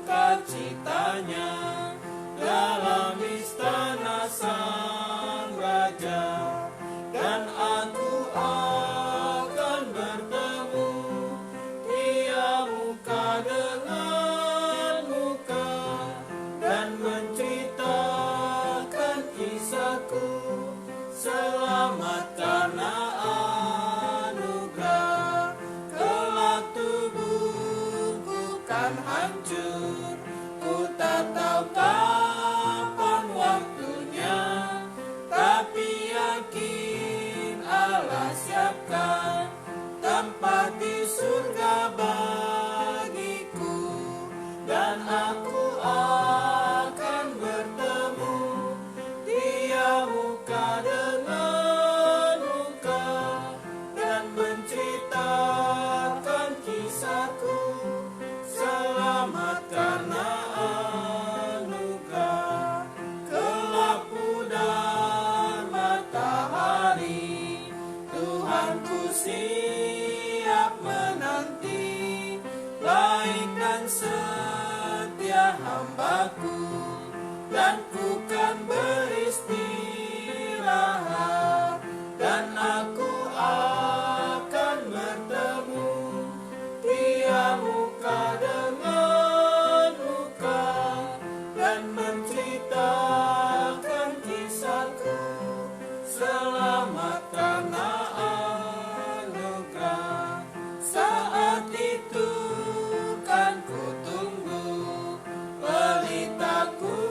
sukacitanya dalam istana sang raja, dan aku akan bertemu dia muka dengan muka dan menceritakan kisahku. Selamat karena anugerah, kelak tubuhku kan hancur. Ku tak tahu kapan waktunya, tapi yakin Allah siapkan tempat di surga bagiku, dan aku akan bertemu dia muka dengan muka dan menceritakan kisahku. Selamat karena anugerah, gelap pudar matahari, Tuhanku siap menanti. Baik dan setia hambaku, dan ku kan beristirahat, dan aku akan bertemu dia muka dengan muka dan menceritakan kisahku. Selamat karena anugerah. Saat itu kan ku tunggu, pelitaku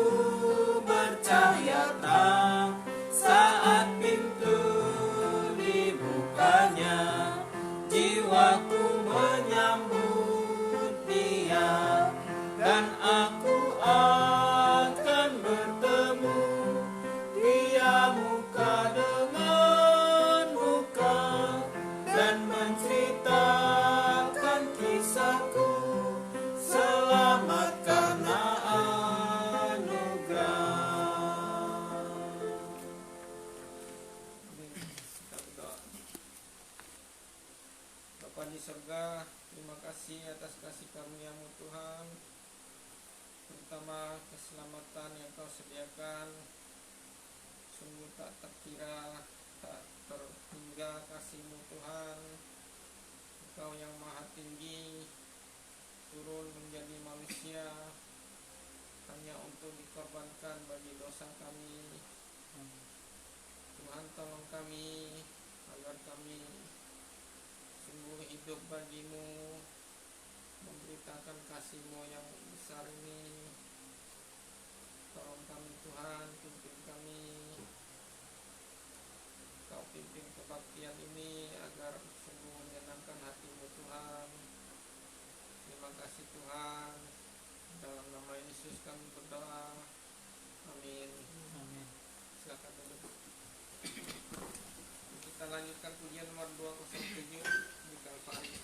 bercahaya terang saat pintu dibukanya. Jiwaku menyambut dia, dan aku akan bertemu dia muka dengan muka dan menceritakan kisahku. Selamat karena anugerah. Kita berdoa. Bapa di surga, terima kasih atas kasih karunia-Mu Tuhan, terutama keselamatan yang Kau sediakan. Sungguh tak terkira, tak terhingga kasih-Mu Tuhan. Engkau yang maha tinggi turun menjadi manusia hanya untuk dikorbankan bagi dosa kami. Tuhan, tolong kami agar kami sungguh hidup bagi-Mu, memberitakan kasih-Mu yang besar ini. Tolong kami Tuhan, pimpin kami. Kau pimpin kebaktian ini agar sungguh menyenangkan hati-Mu Tuhan. Terima kasih Tuhan. Dalam nama Yesus kami berdoa. Amin. Amin. Silakan duduk. Kita lanjutkan pujian nomor 207 di Kalvari.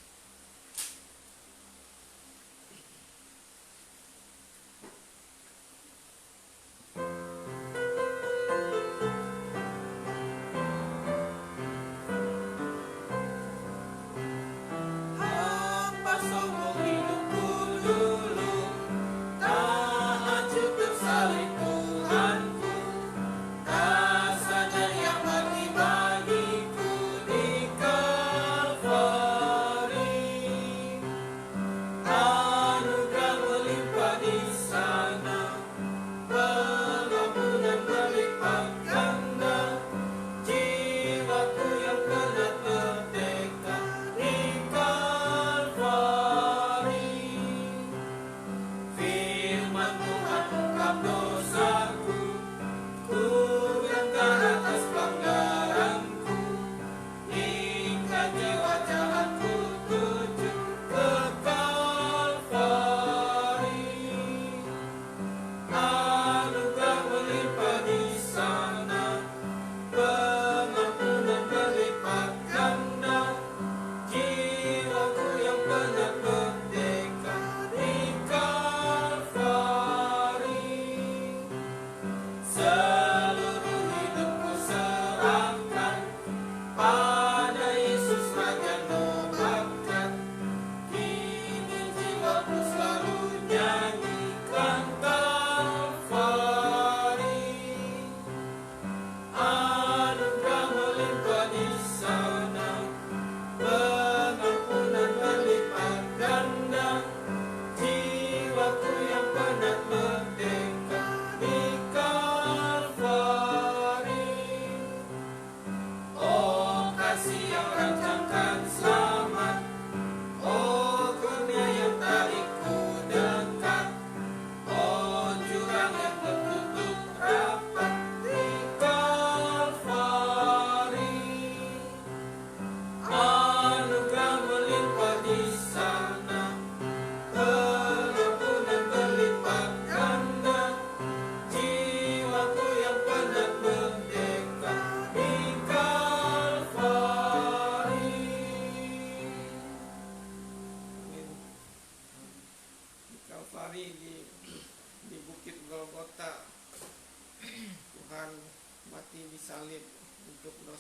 Apa sombong hidupku dulu, tak hancur tersalib Tuhanku, tak sadar yang mati bagiku di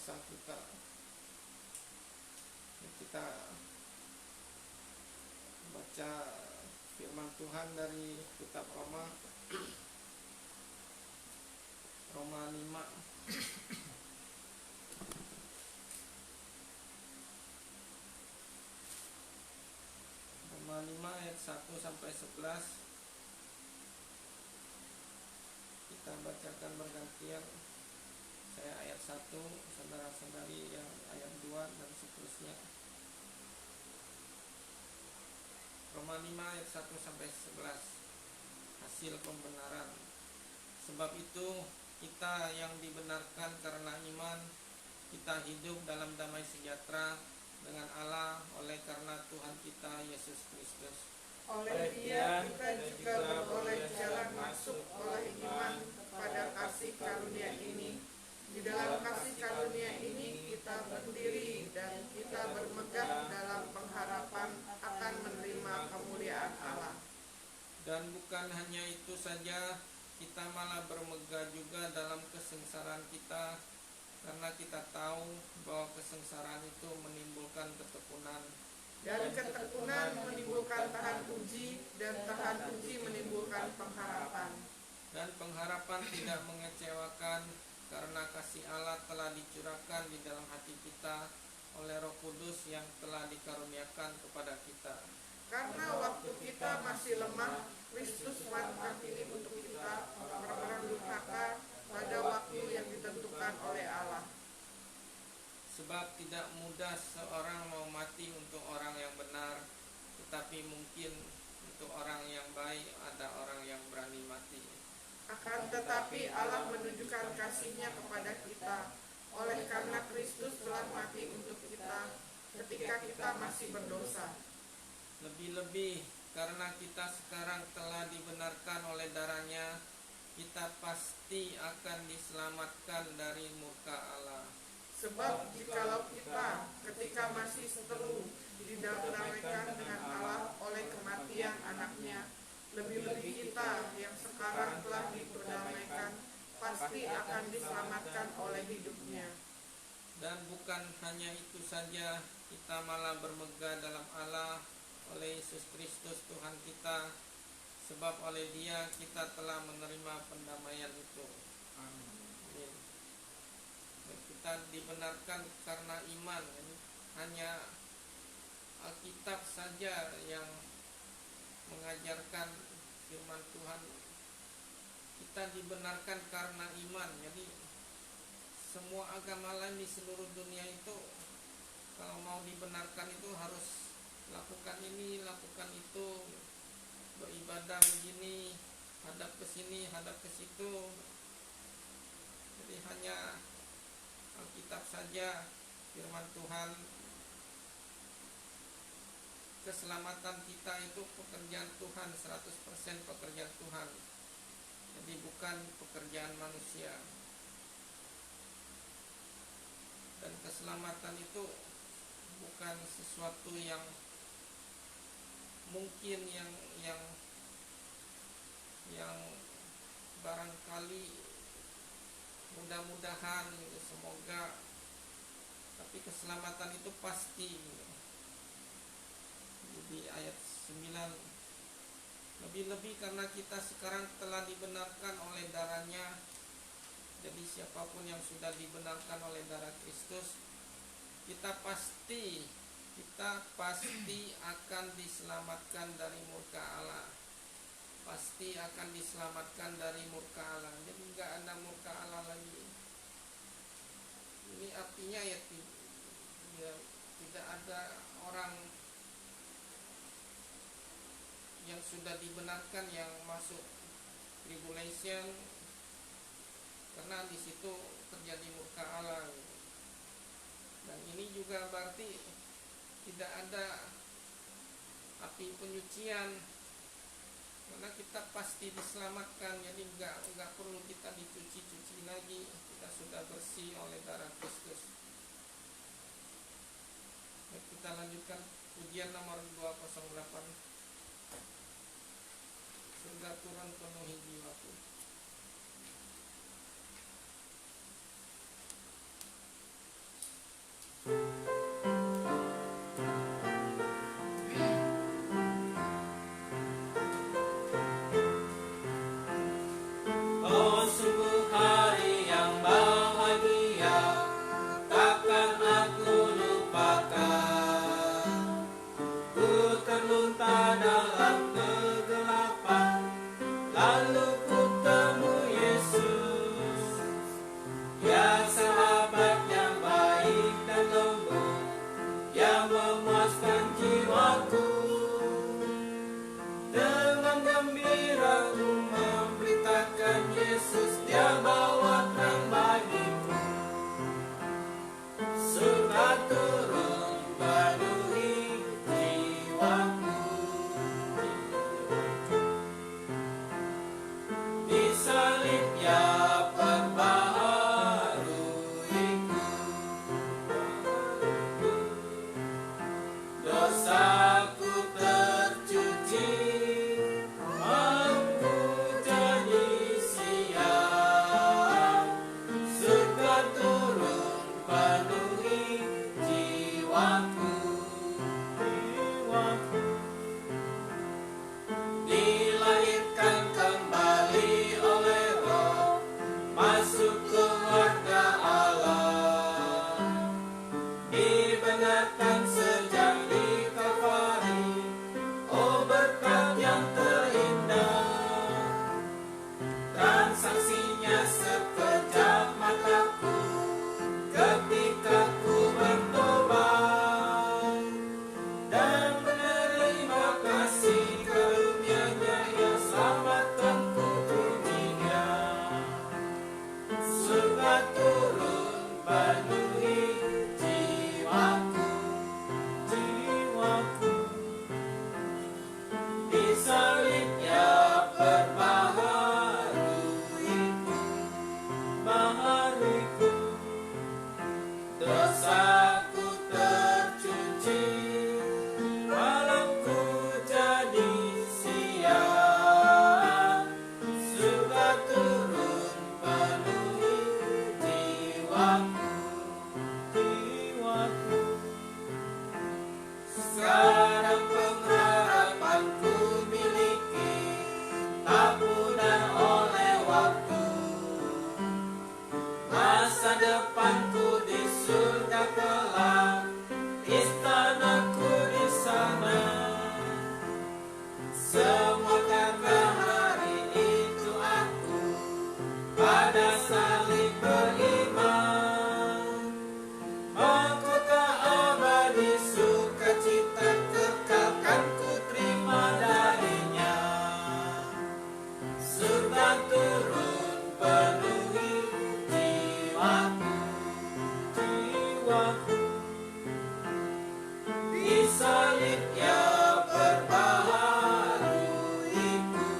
dosa kita. Kita baca firman Tuhan dari kitab Roma 5 ayat 1 sampai 11. Kita bacakan bergantian. Saya ayat 1, saudara-saudari yang ayat 2 dan seterusnya. Roma 5 ayat 1 sampai 11. Hasil pembenaran. Sebab itu kita yang dibenarkan karena iman, kita hidup dalam damai sejahtera dengan Allah oleh karena Tuhan kita Yesus Kristus. Oleh Dia kita juga beroleh jalan masuk oleh iman kepada kasih karunia ini. Di dalam kasih karunia ini kita berdiri dan kita bermegah dalam pengharapan akan menerima kemuliaan Allah. Dan bukan hanya itu saja, kita malah bermegah juga dalam kesengsaraan kita, karena kita tahu bahwa kesengsaraan itu menimbulkan ketekunan. Dan ketekunan menimbulkan tahan uji, dan tahan uji menimbulkan pengharapan. Dan pengharapan tidak mengecewakan, karena kasih Allah telah dicurahkan di dalam hati kita oleh Roh Kudus yang telah dikaruniakan kepada kita. Karena waktu kita masih lemah, Kristus mati untuk kita, orang-orang durhaka, pada waktu yang ditentukan oleh Allah. Sebab tidak mudah seorang mau mati untuk orang yang benar, tetapi mungkin untuk orang yang baik ada orang yang berani mati. Akan tetapi Allah menunjukkan kasih-Nya kepada kita, oleh karena Kristus telah mati untuk kita ketika kita masih berdosa. Lebih-lebih karena kita sekarang telah dibenarkan oleh darah-Nya, kita pasti akan diselamatkan dari murka Allah. Sebab jikalau kita ketika masih seteru didamaikan dengan Allah oleh kematian anaknya, lebih-lebih kita yang sekarang telah diperdamaikan pasti akan diselamatkan oleh hidupnya. Dan bukan hanya itu saja, kita malah bermegah dalam Allah oleh Yesus Kristus Tuhan kita, sebab oleh Dia kita telah menerima pendamaian itu. Amin. Kita dibenarkan karena iman. Hanya Alkitab saja yang mengajarkan firman Tuhan. Kita dibenarkan karena iman. Jadi semua agama lain di seluruh dunia itu kalau mau dibenarkan itu harus lakukan ini, lakukan itu, beribadah begini, hadap ke sini, hadap ke situ. Jadi hanya Alkitab saja, firman Tuhan. Keselamatan kita itu pekerjaan Tuhan, 100% pekerjaan Tuhan. Jadi bukan pekerjaan manusia. Dan keselamatan itu bukan sesuatu yang mungkin yang barangkali mudah-mudahan semoga, tapi keselamatan itu pasti. Jadi ayat 9, lebih-lebih karena kita sekarang telah dibenarkan oleh darah-Nya. Jadi siapapun yang sudah dibenarkan oleh darah Kristus, kita pasti akan diselamatkan dari murka Allah. Pasti akan diselamatkan dari murka Allah. Jadi nggak ada murka Allah lagi. Ini artinya ya tidak ada orang yang sudah dibenarkan yang masuk tribulation, karena di situ terjadi murka Allah. Dan ini juga berarti tidak ada api penyucian, karena kita pasti diselamatkan. Jadi nggak perlu kita dicuci lagi, kita sudah bersih oleh darah Kristus. Baik, kita lanjutkan ujian nomor 208. Surga turun penuhi jiwaku. dilahirkan kembali oleh Roh, masuk keluarga Allah, dibenarkan sejak di Kalvari. Oh berkat yang terindah, transaksinya sekejap mataku ketika ku bertobat dan menerima kasih karunia-Nya yang selamatkan ku dunia. Surga turun penuhi jiwaku, di salibnya perbaharuiku, dosaku tercuci, malamku jadi siang. Surga turun penuhi jiwaku. Sekarang pengharapanku miliki, tak pudar oleh waktu. Masa depanku di surga kelak, istanaku di sana. Semua karena hari itu aku pada salib beriman. Mahkota abadi sukacita kekal kan ku terima darinya. Surga turun penuhi jiwaku, di salibnya perbaharuiku,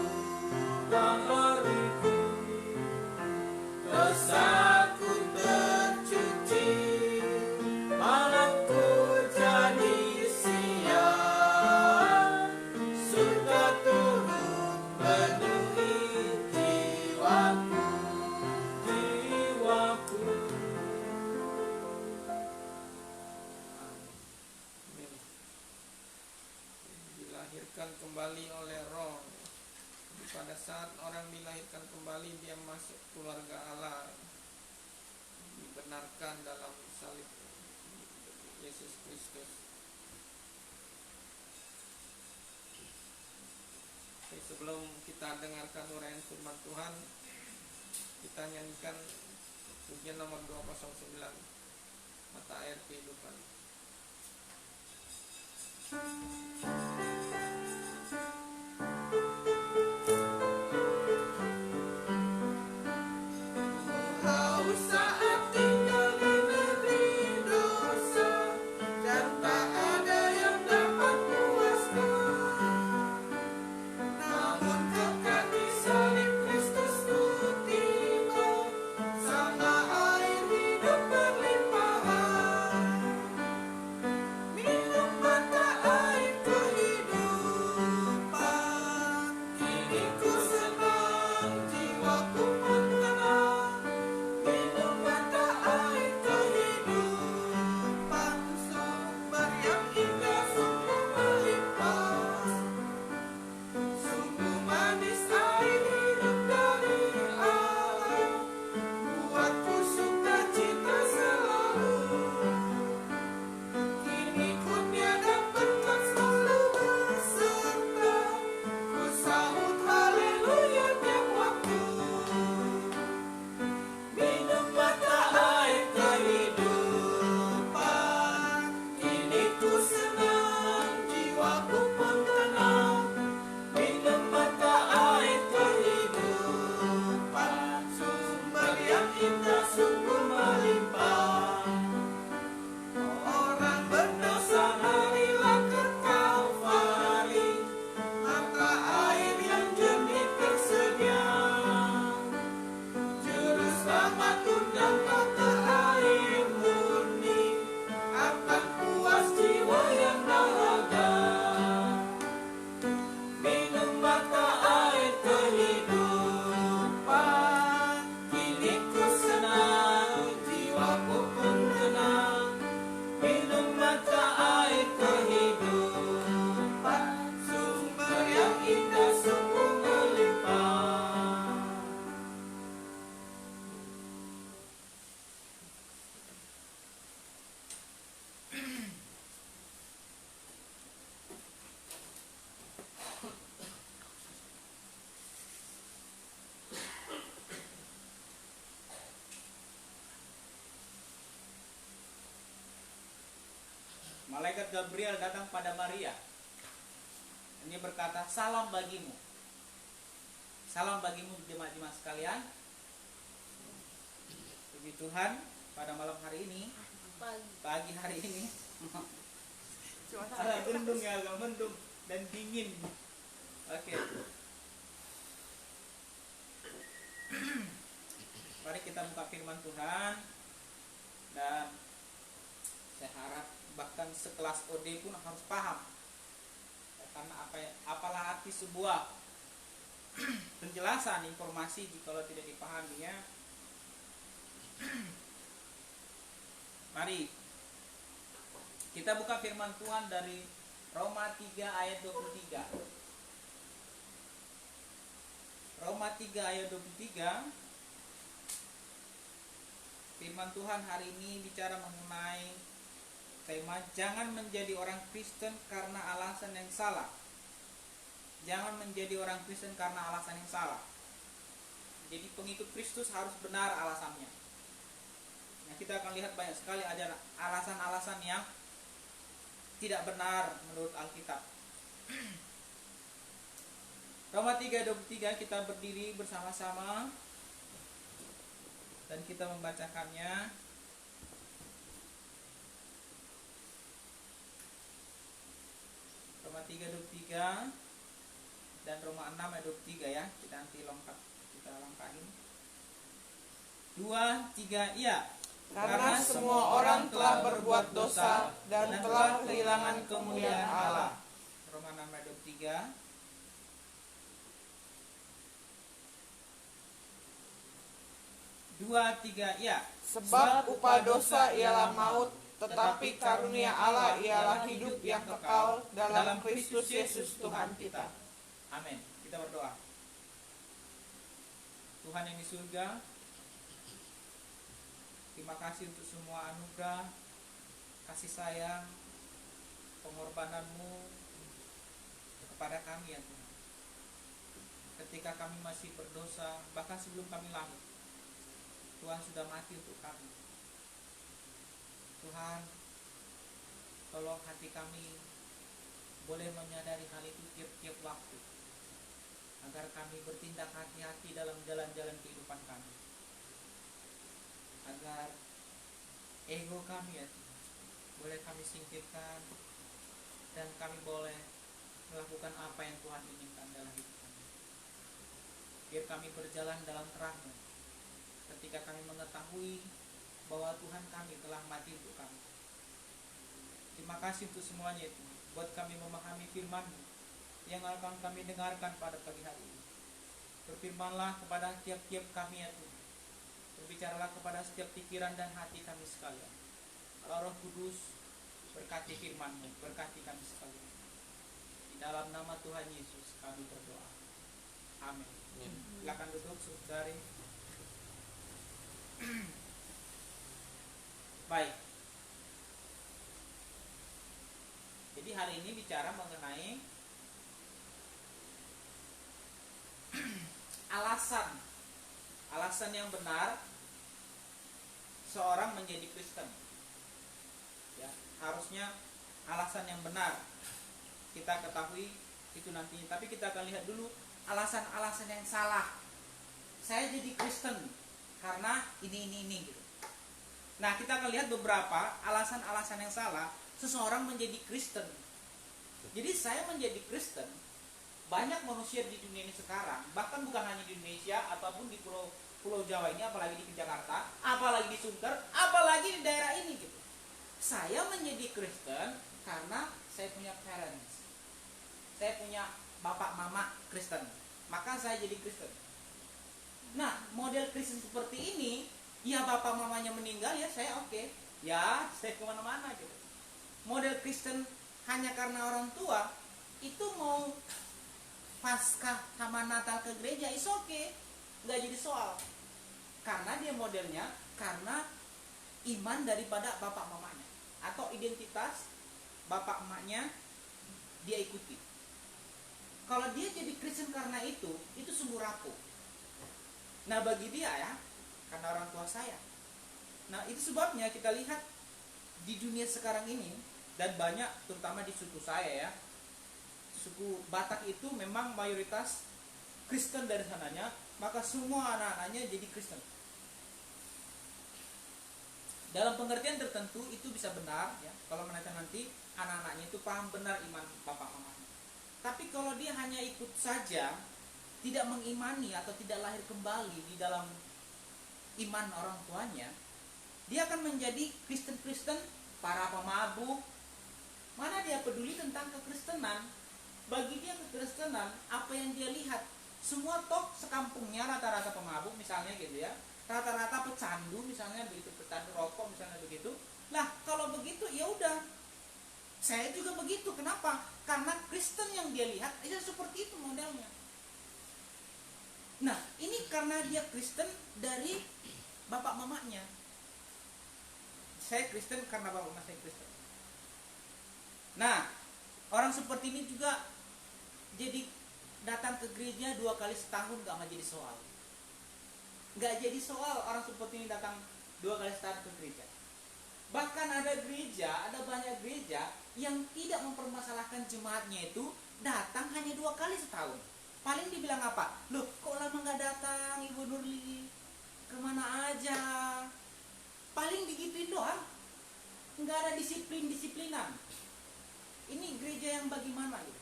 dosaku tercuci, malamku jadi siang. Surga turun penuhi jiwaku. Amin. Dilahirkan kembali oleh Roh. Pada saat orang dilahirkan kembali, dia masuk keluarga Allah, dibenarkan dalam salib Yesus Kristus. Oke, sebelum kita dengarkan uraian firman Tuhan, kita nyanyikan pujian nomor 209, Mata Air Kehidupan. Haus saat tinggal di negeri dosa, dan tak ada yang dapat puaskan. Namun ke kaki salib Kristus ku tiba, sama air hidup berlimpahan. malaikat Gabriel datang pada Maria. Dia berkata, salam bagimu. Salam bagimu jemaat-jemaat sekalian. Puji Tuhan, pada malam hari ini, pagi hari ini, agak mendung ya, agak mendung dan dingin. Oke. Mari kita buka firman Tuhan. Dan saya harap bahkan sekelas OD pun harus paham. Karena apalah arti sebuah penjelasan informasi jikalau tidak dipahaminya. Mari kita buka firman Tuhan dari Roma 3 ayat 23. Roma 3 ayat 23. Firman Tuhan hari ini bicara mengenai tema jangan menjadi orang Kristen karena alasan yang salah. Jangan menjadi orang Kristen karena alasan yang salah. Jadi pengikut Kristus harus benar alasannya. Nah, kita akan lihat banyak sekali ada alasan-alasan yang tidak benar menurut Alkitab. Roma 3:23 kita berdiri bersama-sama dan kita membacakannya. Roma 3:23 dan Roma 6 ayat 23 ya. Kita nanti langkahin. 2, 3, iya. Karena semua orang telah berbuat dosa dan telah kehilangan kemuliaan Allah. Roma 6 ayat 23. Dua, tiga, ya. Sebab upah dosa ialah maut, tetapi karunia Allah ialah hidup yang kekal dalam Kristus Yesus Tuhan kita. Amin. Kita berdoa. Tuhan yang di surga, terima kasih untuk semua anugerah, kasih sayang, pengorbanan-Mu kepada kami ya Tuhan. Ketika kami masih berdosa, bahkan sebelum kami lahir, Tuhan sudah mati untuk kami. Tuhan, tolong hati kami boleh menyadari hal itu tiap-tiap waktu, agar kami bertindak hati-hati dalam jalan-jalan kehidupan kami, agar ego kami ya Tuhan, boleh kami singkirkan, dan kami boleh melakukan apa yang Tuhan inginkan dalam hidup kami. Biar kami berjalan dalam terang-Mu ketika kami mengetahui bahwa Tuhan kami telah mati untuk kami. Terima kasih untuk semuanya itu, buat kami memahami firman-Mu yang akan kami dengarkan pada pagi hari ini. Berfirmanlah kepada tiap-tiap kami ya Tuhan. Berbicaralah kepada setiap pikiran dan hati kami sekalian. Roh Kudus, berkati firman-Mu, berkati kami sekalian. Di dalam nama Tuhan Yesus kami berdoa. Amin. Silakan duduk saudari. Baik. Jadi hari ini bicara mengenai alasan yang benar seorang menjadi Kristen. Ya, harusnya alasan yang benar kita ketahui itu nantinya. Tapi kita akan lihat dulu alasan-alasan yang salah. Saya jadi Kristen karena ini gitu. Nah, kita akan lihat beberapa alasan-alasan yang salah seseorang menjadi Kristen. Jadi saya menjadi Kristen, banyak manusia di dunia ini sekarang, bahkan bukan hanya di Indonesia ataupun di Pulau Jawa ini, apalagi di Jakarta, apalagi di Sunter, apalagi di daerah ini gitu. Saya menjadi Kristen karena saya punya parents. Saya punya bapak mama Kristen. Maka saya jadi Kristen. Nah, model Kristen seperti ini, ya bapak mamanya meninggal, ya saya oke. Ya, saya kemana-mana gitu. Model Kristen hanya karena orang tua, itu mau Paskah sama Natal ke gereja, is oke. Nggak jadi soal. Karena dia modelnya, karena iman daripada bapak mamanya. Atau identitas bapak emaknya dia ikuti. Kalau dia jadi Kristen karena itu sungguh rapuh. Nah bagi dia ya, karena orang tua saya. Nah itu sebabnya kita lihat di dunia sekarang ini, dan banyak terutama di suku saya ya, suku Batak itu memang mayoritas Kristen dari sananya, maka semua anak-anaknya jadi Kristen. Dalam pengertian tertentu itu bisa benar ya, kalau mereka nanti anak-anaknya itu paham benar iman bapak mamanya. Tapi kalau dia hanya ikut saja, tidak mengimani atau tidak lahir kembali di dalam iman orang tuanya, dia akan menjadi Kristen-Kristen para pemabuk. Mana dia peduli tentang kekristenan? Bagi dia kekristenan, apa yang dia lihat, semua toh sekampungnya rata-rata pemabuk misalnya gitu ya, rata-rata pecandu misalnya begitu, pecandu rokok misalnya begitu. Lah kalau begitu ya udah, saya juga begitu. Kenapa? Karena Kristen yang dia lihat ya seperti itu modelnya. Nah ini karena dia Kristen dari bapak mamanya. Saya Kristen karena bapak mama saya Kristen. Nah orang seperti ini juga jadi datang ke gereja 2 kali setahun gak menjadi soal. Gak jadi soal orang seperti ini datang 2 kali setahun ke gereja. Bahkan ada gereja, ada banyak gereja yang tidak mempermasalahkan jemaatnya itu datang hanya 2 kali setahun. Paling dibilang apa? Loh kok lama gak datang Ibu Nurli? Kemana aja? Paling digituin doang. Gak ada disiplin-disiplinan. Ini gereja yang bagaimana gitu.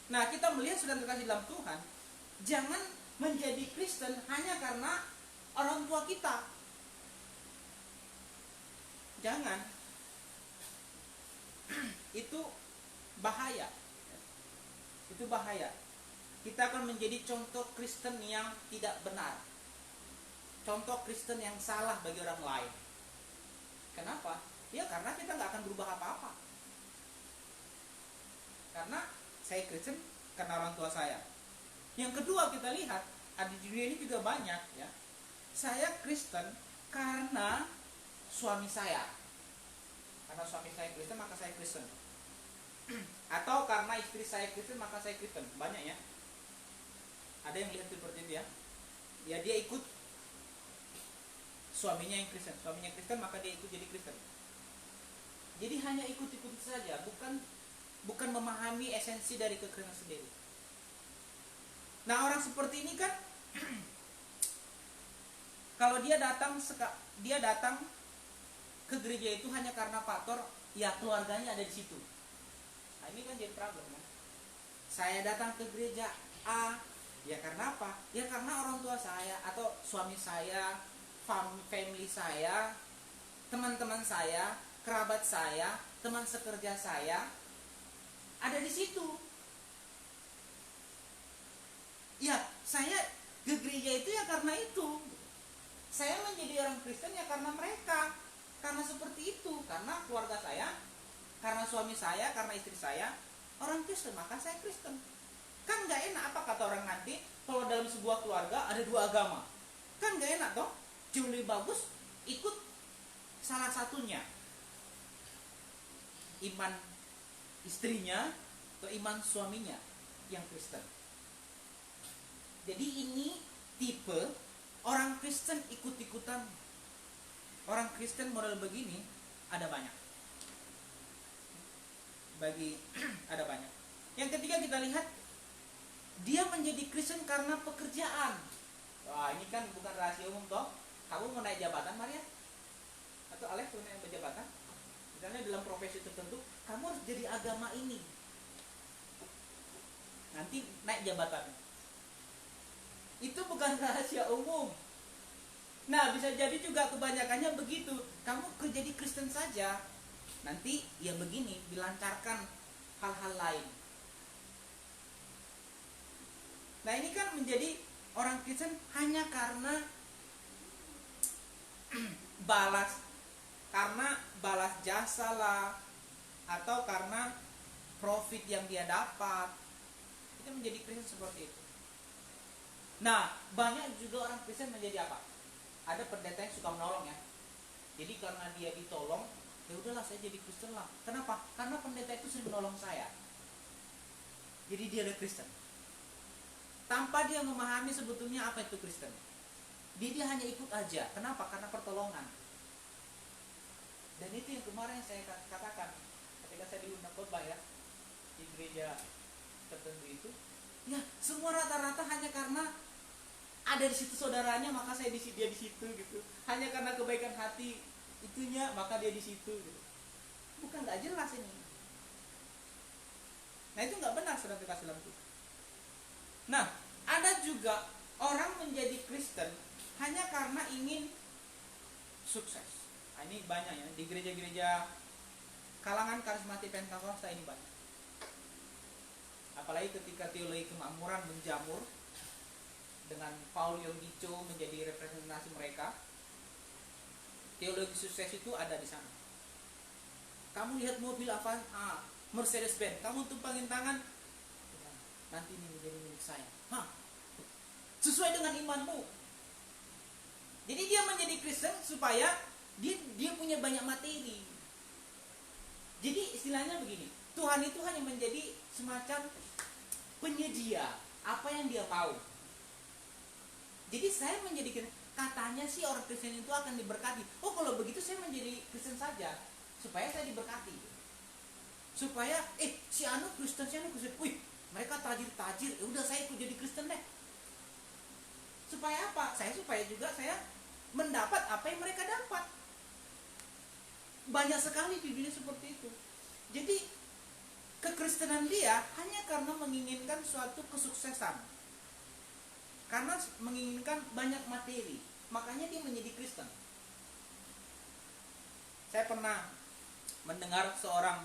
Nah kita melihat sudah terkasih dalam Tuhan, jangan menjadi Kristen hanya karena orang tua kita. Jangan. Itu bahaya. Itu bahaya. Kita akan menjadi contoh Kristen yang tidak benar, contoh Kristen yang salah bagi orang lain. Kenapa? Ya karena kita gak akan berubah apa-apa. Karena saya Kristen karena orang tua saya. Yang kedua kita lihat, ada di dunia ini juga banyak ya. Saya Kristen karena suami saya. Karena suami saya Kristen maka saya Kristen. Atau karena istri saya Kristen maka saya Kristen. Banyak ya. Ada yang lihat seperti itu ya. Ya dia ikut suaminya yang Kristen. Suaminya Kristen maka dia ikut jadi Kristen. Jadi hanya ikut-ikut saja, bukan memahami esensi dari kekristenan sendiri. Nah orang seperti ini kan kalau dia datang ke gereja itu hanya karena faktor ya keluarganya ada di situ. Nah ini kan jadi problem kan. Saya datang ke gereja A ya karena apa? Ya karena orang tua saya atau suami saya, family saya, teman-teman saya, kerabat saya, teman sekerja saya ada di situ. Ya, saya ke gereja itu ya karena itu. Saya menjadi orang Kristen ya karena mereka. Karena seperti itu, karena keluarga saya, karena suami saya, karena istri saya orang Kristen, maka saya Kristen. Kan gak enak apa kata orang nanti kalau dalam sebuah keluarga ada 2 agama. Kan gak enak toh? Jauh lebih bagus ikut salah satunya. Iman istrinya atau iman suaminya yang Kristen. Jadi ini tipe orang Kristen ikut-ikutan. Orang Kristen model begini ada banyak. Ada banyak. Yang ketiga kita lihat dia menjadi Kristen karena pekerjaan. Wah ini kan bukan rahasia umum toh. Kamu mau naik jabatan Maria? Atau Alex mau naik jabatan? Misalnya dalam profesi tertentu, kamu harus jadi agama ini. Nanti naik jabatan. Itu bukan rahasia umum. Nah bisa jadi juga kebanyakannya begitu. Kamu jadi Kristen saja, nanti ya begini, dilancarkan hal-hal lain. Nah ini kan menjadi orang Kristen hanya karena balas jasa lah, atau karena profit yang dia dapat. Itu menjadi Kristen seperti itu. Nah banyak juga orang Kristen menjadi apa? Ada pendeta yang suka menolong ya. Jadi karena dia ditolong, ya udahlah saya jadi Kristen lah. Kenapa? Karena pendeta itu sering menolong saya. Jadi dia ada Kristen. Tanpa dia memahami sebetulnya apa itu Kristen. Dia hanya ikut aja. Kenapa? Karena pertolongan. Dan itu yang kemarin saya katakan ketika saya diundang khotbah ya di gereja tertentu itu, ya semua rata-rata hanya karena ada di situ saudaranya maka dia di situ gitu. Hanya karena kebaikan hati itunya maka dia di situ gitu. Bukan, nggak jelas ini. Nah itu nggak benar, saudara kasih dalam Tuhan. Nah ada juga orang menjadi Kristen hanya karena ingin sukses. Nah, ini banyak ya di gereja-gereja kalangan karismatik Pentakosta ini banyak. Apalagi ketika teologi kemakmuran menjamur dengan Paul Yonggi Cho menjadi representasi mereka, teologi sukses itu ada di sana. Kamu lihat mobil apa? Mercedes Benz. Kamu tumpangin tangan, nanti ini menjadi milik saya. Sesuai dengan imanmu. Jadi dia menjadi Kristen supaya dia punya banyak materi. Jadi istilahnya begini, Tuhan itu hanya menjadi semacam penyedia apa yang dia mau. Jadi saya menjadi Kristen, katanya sih orang Kristen itu akan diberkati. Oh kalau begitu saya menjadi Kristen saja supaya saya diberkati. Supaya si anu Kristen, wih mereka tajir, udah saya ikut jadi Kristen deh. Supaya apa? Supaya juga saya mendapat apa yang mereka dapat. Banyak sekali di dunia seperti itu. Jadi kekristenan dia hanya karena menginginkan suatu kesuksesan, karena menginginkan banyak materi, makanya dia menjadi Kristen. Saya pernah mendengar seorang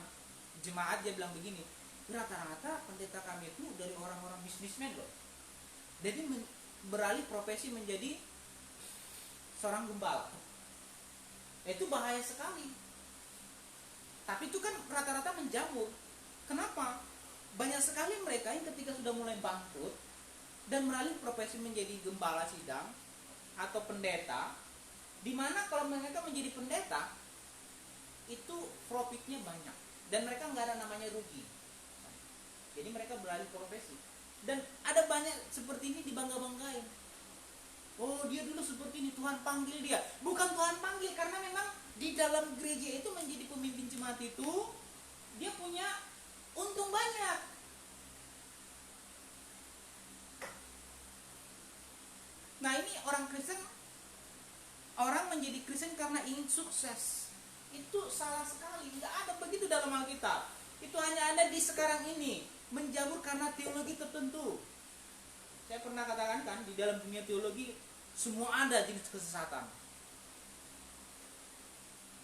jemaat, dia bilang begini, rata-rata pendeta kami itu dari orang-orang bisnismen loh. Jadi beralih profesi menjadi seorang gembala. Itu bahaya sekali. Tapi itu kan rata-rata menjamur. Kenapa? Banyak sekali mereka yang ketika sudah mulai bangkrut dan beralih profesi menjadi gembala sidang atau pendeta, di mana kalau mereka menjadi pendeta itu profitnya banyak dan mereka nggak ada namanya rugi. Jadi mereka beralih profesi. Dan ada banyak seperti ini dibangga-banggain. Oh dia dulu seperti ini, Tuhan panggil dia. Bukan Tuhan panggil, karena memang di dalam gereja itu menjadi pemimpin jemaat itu dia punya untung banyak. Nah ini orang Kristen, orang menjadi Kristen karena ingin sukses, itu salah sekali. Nggak ada begitu dalam Alkitab. Itu hanya ada di sekarang ini, menjamur karena teologi tertentu. Saya pernah katakan kan, di dalam dunia teologi semua ada jenis kesesatan.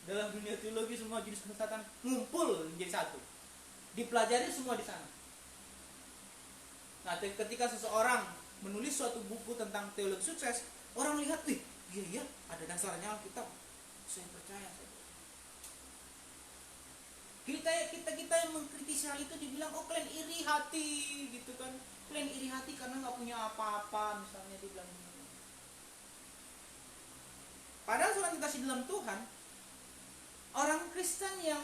Dalam dunia teologi semua jenis kesesatan ngumpul menjadi satu, dipelajari semua di sana. Nah ketika seseorang menulis suatu buku tentang teologi sukses, orang lihat, iya ada dasarnya Alkitab, saya percaya. Kita yang mengkritisi hal itu dibilang, oh kalian iri hati gitu kan, kalian iri hati karena nggak punya apa-apa, misalnya dibilang. Padahal saudara kasih dalam Tuhan, orang Kristen yang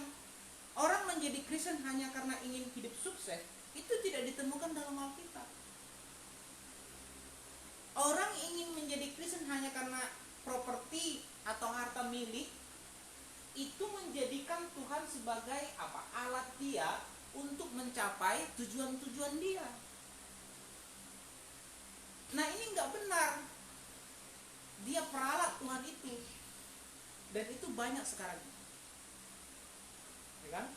orang menjadi Kristen hanya karena ingin hidup sukses itu tidak ditemukan dalam Alkitab. Orang ingin menjadi Kristen hanya karena properti atau harta milik, itu menjadikan Tuhan sebagai apa? Alat dia untuk mencapai tujuan-tujuan dia. Nah ini nggak benar. Dia peralat Tuhan itu, dan itu banyak sekarang, ya kan?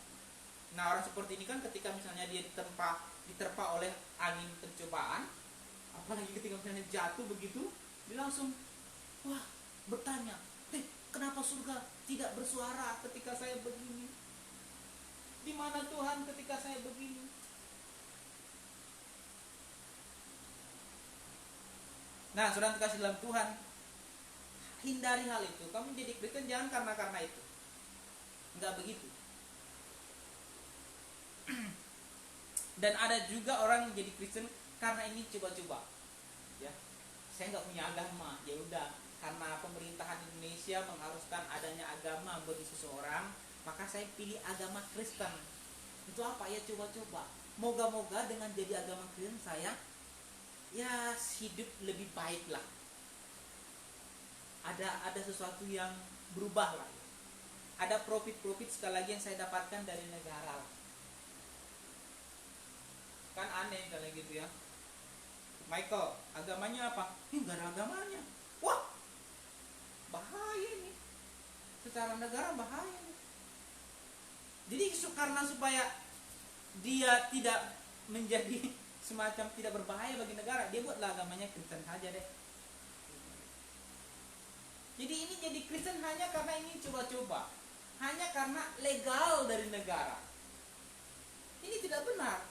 Nah orang seperti ini kan ketika misalnya dia diterpa oleh angin pencobaan, apalagi ketika misalnya jatuh begitu, dia langsung bertanya, kenapa surga tidak bersuara ketika saya begini? Di mana Tuhan ketika saya begini? Nah saudara kasih dalam Tuhan, hindari hal itu. Kamu jadi Kristen jangan karena itu. Enggak begitu. Dan ada juga orang yang jadi Kristen karena ini coba-coba. Ya. Saya enggak punya agama. Ya udah, karena pemerintahan Indonesia mengharuskan adanya agama bagi seseorang, maka saya pilih agama Kristen. Itu apa ya, coba-coba. Moga-moga dengan jadi agama Kristen saya ya hidup lebih baik lah. Ada sesuatu yang berubah lah. ada profit sekali lagi yang saya dapatkan dari negara. Kan aneh kalau gitu ya. Michael, agamanya apa? Enggak ada agamanya. Wah, bahaya ini. Secara negara bahaya nih. Jadi karena supaya dia tidak menjadi semacam tidak berbahaya bagi negara, dia buatlah agamanya Kristen saja deh. Jadi ini jadi Kristen hanya karena ingin coba-coba, hanya karena legal dari negara. Ini tidak benar.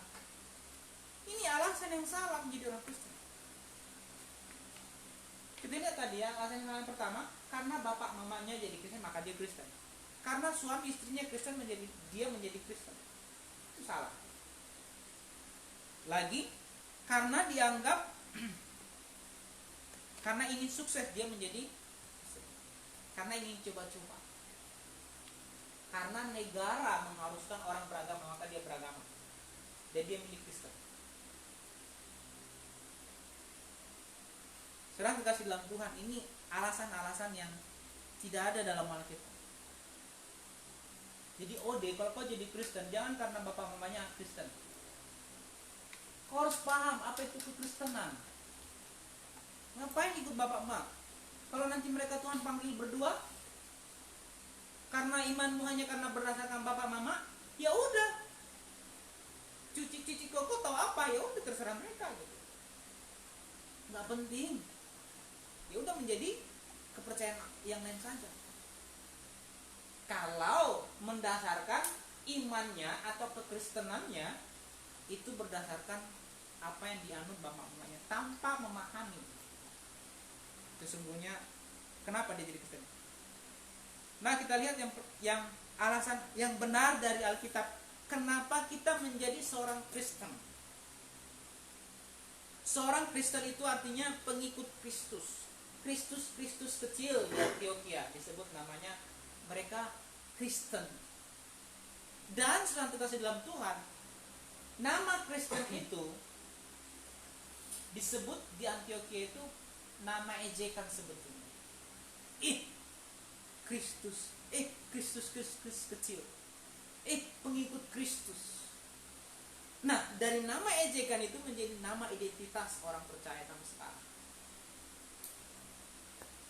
Ini alasan yang salah menjadi orang Kristen. Kita lihat tadi ya, alasan yang pertama, karena bapak mamanya jadi Kristen maka dia Kristen. Karena suami istrinya Kristen dia menjadi Kristen. Itu salah. Lagi, karena dianggap karena ingin sukses dia menjadi Kristen. Karena ingin coba-coba. Karena negara mengharuskan orang beragama maka dia beragama. Dan dia milik Kristen. Saudara kekasih dalam Tuhan, ini alasan-alasan yang tidak ada dalam Alkitab. Jadi kalau kau jadi Kristen, jangan karena bapak mamanya Kristen. Kau harus paham apa itu kekristenan. Ngapain ikut bapak mak? Kalau nanti mereka Tuhan panggil berdua, karena imanmu hanya karena berdasarkan bapak mama, ya udah. Cuci kau tahu apa? Ya udah terserah mereka gitu. Nggak penting. Ya udah menjadi kepercayaan yang lain saja. Kalau mendasarkan imannya atau kekristenannya itu berdasarkan apa yang dianut bapak mamanya tanpa memahami sesungguhnya kenapa dia jadi Kristen. Nah, kita lihat yang alasan yang benar dari Alkitab kenapa kita menjadi seorang Kristen. Seorang Kristen itu artinya pengikut Kristus. Kristus kecil di Antioquia disebut namanya mereka Kristen. Dan saudara kasih dalam Tuhan, nama Kristen itu disebut di Antioquia itu nama ejekan sebetulnya. Kristus kecil. Pengikut Kristus. Nah, dari nama ejekan itu menjadi nama identitas orang percaya sampai sekarang.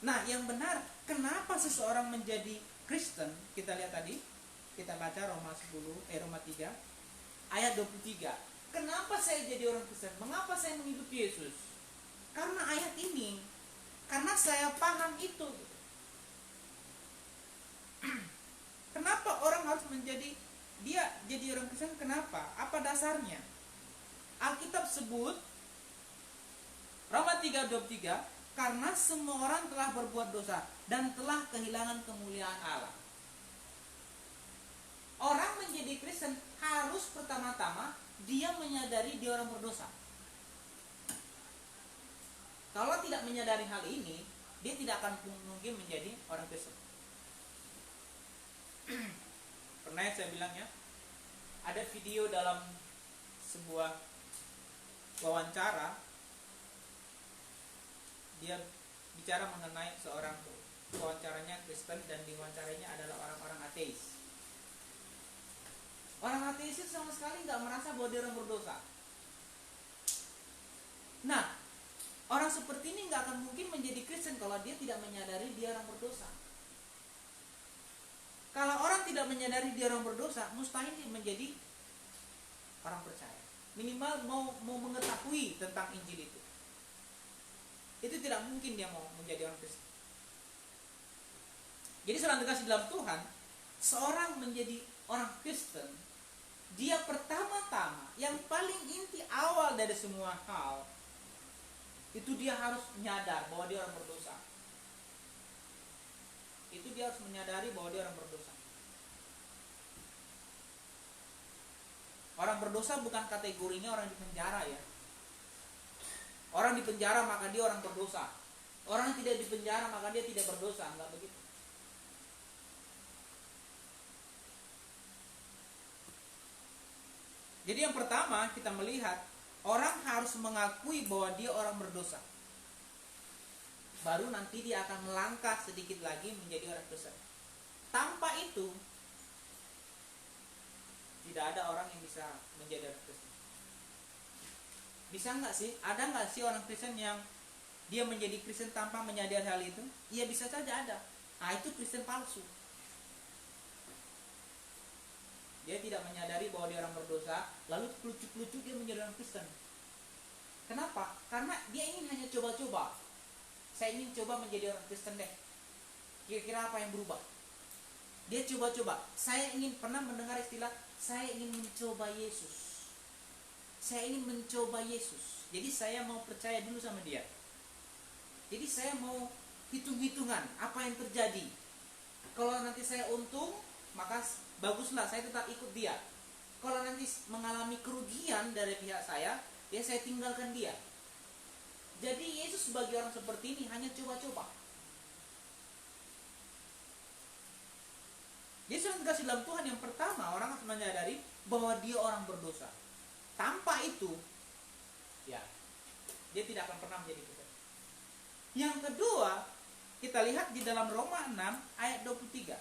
Nah, yang benar, kenapa seseorang menjadi Kristen? Kita lihat tadi, kita baca Roma 3 ayat 23. Kenapa saya jadi orang Kristen? Mengapa saya mengikuti Yesus? Karena ayat ini, karena saya paham itu. Kenapa orang harus menjadi jadi orang Kristen? Kenapa? Apa dasarnya? Alkitab sebut Roma 3:23, karena semua orang telah berbuat dosa dan telah kehilangan kemuliaan Allah. Orang menjadi Kristen harus pertama-tama dia menyadari dia orang berdosa. Kalau tidak menyadari hal ini, dia tidak akan mungkin menjadi orang Kristen. Pernah saya bilang ya, ada video dalam sebuah wawancara, dia bicara mengenai seorang wawancaranya Kristen dan diwawancaranya adalah orang-orang ateis. Orang ateis itu sama sekali nggak merasa bahwa dia orang berdosa. Nah, orang seperti ini nggak akan mungkin menjadi Kristen kalau dia tidak menyadari dia orang berdosa. Kalau orang tidak menyadari dia orang berdosa, mustahil dia menjadi orang percaya. Minimal mau mengetahui tentang Injil itu. Itu tidak mungkin dia mau menjadi orang Kristen. Jadi saudara kasih dalam Tuhan, seorang menjadi orang Kristen, dia pertama-tama yang paling inti awal dari semua hal itu dia harus menyadar bahwa dia orang berdosa. Itu dia harus menyadari bahwa dia orang berdosa. Orang berdosa bukan kategorinya orang di penjara ya. Orang di penjara maka dia orang berdosa. Orang yang tidak di penjara maka dia tidak berdosa, enggak begitu. Jadi yang pertama kita melihat orang harus mengakui bahwa dia orang berdosa. Baru nanti dia akan melangkah sedikit lagi menjadi orang Kristen. tanpa itu tidak ada orang yang bisa menjadi orang Kristen. Bisa nggak sih? Ada nggak sih orang Kristen yang dia menjadi Kristen tanpa menyadari hal itu? Iya, bisa saja ada. Nah, itu Kristen palsu. Dia tidak menyadari bahwa dia orang berdosa, lalu kelucu-kelucu dia menjadi orang Kristen. Kenapa? Karena dia ingin hanya coba-coba. Saya ingin coba menjadi orang Kristen deh. Kira-kira apa yang berubah? Dia coba-coba. Saya ingin pernah mendengar istilah, saya ingin mencoba Yesus. Saya ingin mencoba Yesus. Jadi saya mau percaya dulu sama dia. Jadi saya mau hitung-hitungan apa yang terjadi. Kalau nanti saya untung, maka baguslah, saya tetap ikut dia. Kalau nanti mengalami kerugian dari pihak saya, ya saya tinggalkan dia. Jadi Yesus sebagai orang seperti ini hanya coba-coba. Dia sudah dikasih dalam Tuhan. Yang pertama, orang harus menyadari bahwa dia orang berdosa. Tanpa itu, ya, dia tidak akan pernah menjadi Kristen. Yang kedua, kita lihat di dalam Roma 6 ayat 23.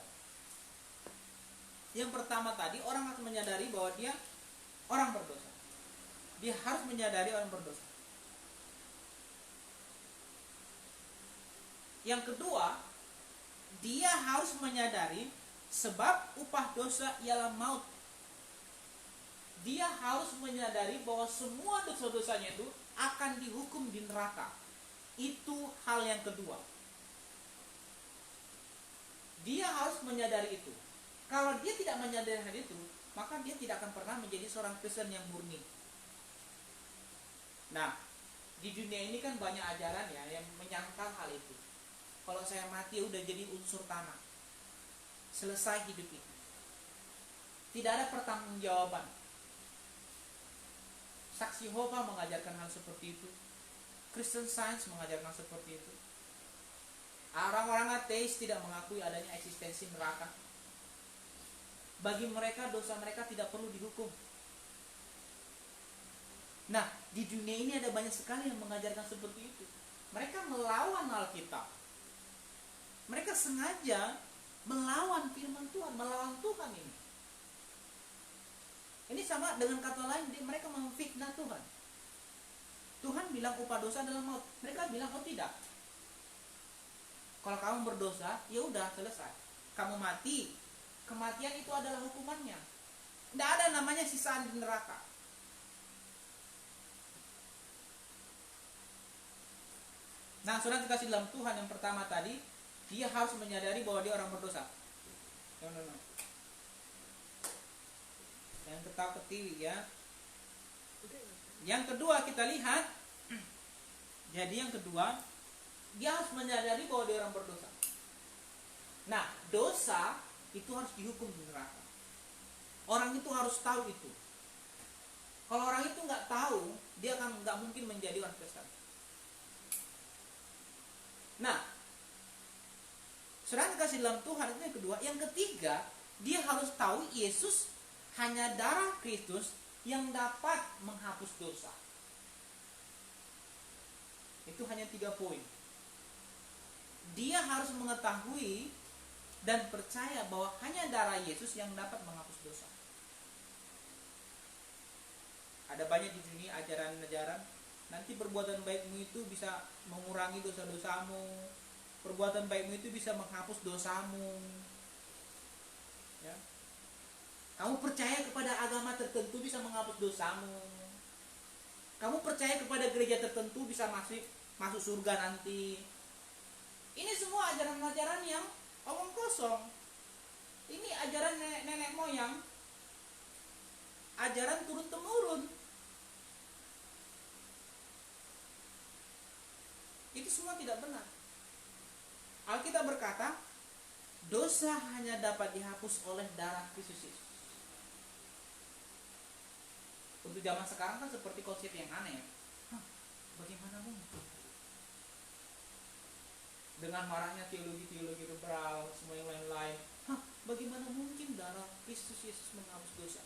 Yang pertama tadi, orang harus menyadari bahwa dia orang berdosa. Dia harus menyadari orang berdosa. Yang kedua, dia harus menyadari sebab upah dosa ialah maut. Dia harus menyadari bahwa semua dosa-dosanya itu akan dihukum di neraka. Itu hal yang kedua. Dia harus menyadari itu. Kalau dia tidak menyadari hal itu, maka dia tidak akan pernah menjadi seorang Kristen yang murni. Nah, di dunia ini kan banyak ajaran ya yang menyangkal hal itu. Kalau saya mati udah jadi unsur tanah. Selesai hidup itu. Tidak ada pertanggungjawaban. Saksi Yehova mengajarkan hal seperti itu. Christian Science mengajarkan seperti itu. Orang-orang ateis tidak mengakui adanya eksistensi neraka. Bagi mereka dosa mereka tidak perlu dihukum. Nah, di dunia ini ada banyak sekali yang mengajarkan seperti itu. Mereka melawan Alkitab. Mereka sengaja melawan firman Tuhan, melawan Tuhan ini. Ini sama dengan kata lain, mereka memfitnah Tuhan. Tuhan bilang upah dosa adalah maut. Mereka bilang, oh tidak. Kalau kamu berdosa, ya udah selesai. Kamu mati, kematian itu adalah hukumannya. Tidak ada namanya sisaan di neraka. Nah, sudah dikasih dalam Tuhan yang pertama tadi, dia harus menyadari bahwa dia orang berdosa. No. Yang ketawa ketiwi ya. Yang kedua kita lihat, jadi yang kedua, dia harus menyadari bahwa dia orang berdosa. Nah, dosa itu harus dihukum di neraka. Orang itu harus tahu itu. Kalau orang itu nggak tahu, dia akan nggak mungkin menjadi orang Kristen. Nah, sudah dikasih dalam Tuhan itu yang kedua. Yang ketiga, dia harus tahu Yesus hanya darah Kristus yang dapat menghapus dosa. Itu hanya 3 poin. Dia harus mengetahui dan percaya bahwa hanya darah Yesus yang dapat menghapus dosa. Ada banyak di sini ajaran-ajaran, nanti perbuatan baikmu itu bisa mengurangi dosa-dosamu, perbuatan baikmu itu bisa menghapus dosamu. Ya. Kamu percaya kepada agama tertentu bisa menghapus dosamu. Kamu percaya kepada gereja tertentu bisa masuk surga nanti. Ini semua ajaran-ajaran yang omong kosong. Ini ajaran nenek moyang. Ajaran turun-temurun. Itu semua tidak benar. Alkitab berkata, dosa hanya dapat dihapus oleh darah Kristus Yesus. Untuk zaman sekarang kan seperti konsep yang aneh. Bagaimana mungkin? Dengan maraknya teologi-teologi liberal, semua yang lain-lain. Bagaimana mungkin darah Kristus Yesus menghapus dosa?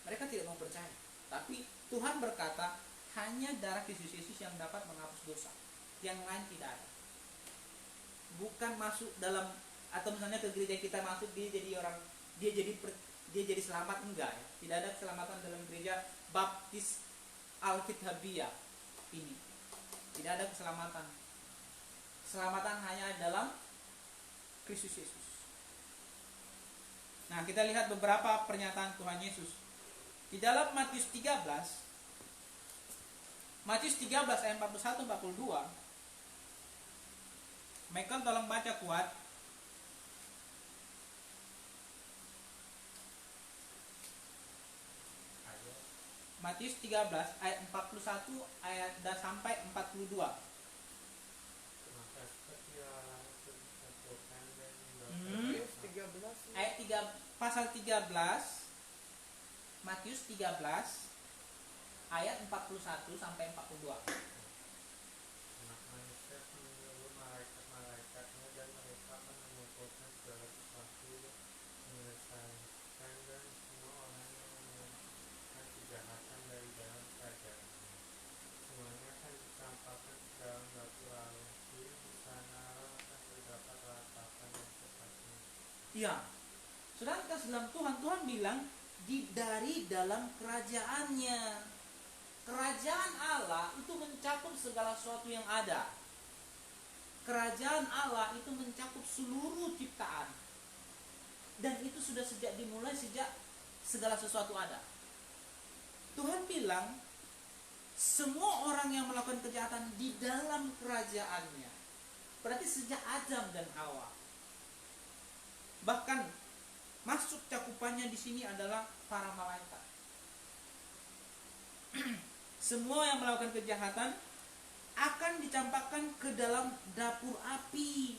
Mereka tidak mau percaya. Tapi Tuhan berkata, hanya darah Kristus Yesus yang dapat menghapus dosa. Yang lain tidak ada. bukan masuk dalam, atau misalnya ke gereja kita masuk dia jadi selamat, enggak ya. Tidak ada keselamatan dalam gereja baptis Alkitabiah ini. Tidak ada keselamatan. Keselamatan hanya dalam Kristus Yesus. Nah, kita lihat beberapa pernyataan Tuhan Yesus. Di dalam Matius 13 ayat 41-42. Michael tolong baca kuat. Matius 13 ayat 41 ayat sampai 42. Matius 13. Ayat 3 pasal 13 Matius 13 ayat 41 sampai 42. Anak manusia menunggu malaikat-malaikatnya dan mereka akan mengumpulkan segala sesuatu, menyelesaikan dan semua orang yang melakukan kejahatan dari dalam kerajaannya. Semuanya akan dicampakkan ke dalam batu api, di sana akan terdapat ratapan dan sepatnya. Iya. Saudara kasih dalam Tuhan, Tuhan bilang dari dalam kerajaannya. Kerajaan Allah itu mencakup segala sesuatu yang ada. Kerajaan Allah itu mencakup seluruh ciptaan. Dan itu sudah dimulai sejak segala sesuatu ada. Tuhan bilang semua orang yang melakukan kejahatan di dalam kerajaannya. Berarti sejak Adam dan Hawa. Bahkan masuk cakupannya di sini adalah para malaikat. Semua yang melakukan kejahatan akan dicampakkan ke dalam dapur api.